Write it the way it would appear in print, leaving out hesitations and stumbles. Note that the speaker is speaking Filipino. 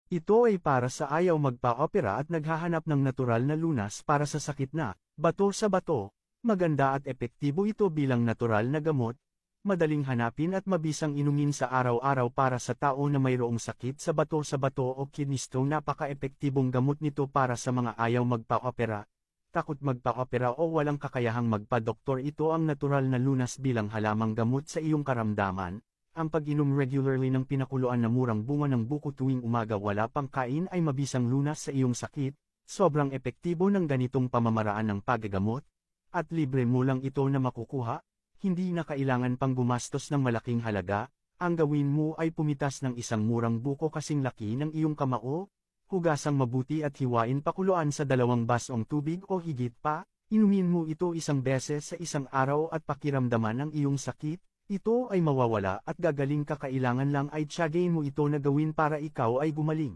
Ito ay para sa ayaw magpa-opera at naghahanap ng natural na lunas para sa sakit na bato sa bato. Maganda at epektibo ito bilang natural na gamot, madaling hanapin at mabisang inumin sa araw-araw para sa tao na mayroong sakit sa bato o kidney stone. Napaka-epektibong gamot nito para sa mga ayaw magpa-opera, takot magpa-opera o walang kakayahang magpa-doktor. Ito ang natural na lunas bilang halamang gamot sa iyong karamdaman. Ang pag-inom regularly ng pinakuluan na murang bunga ng buko tuwing umaga wala pang kain ay mabisang lunas sa iyong sakit. Sobrang epektibo ng ganitong pamamaraan ng paggagamot, at libre mo lang ito na makukuha, hindi na kailangan pang gumastos ng malaking halaga. Ang gawin mo ay pumitas ng isang murang buko kasing laki ng iyong kamao, hugasang mabuti at hiwain pakuluan sa 2 basong tubig o higit pa, inumin mo ito isang beses sa isang araw at pakiramdaman ang iyong sakit. Ito ay mawawala at gagaling ka. Kailangan lang ay tiyagain mo ito na gawin para ikaw ay gumaling.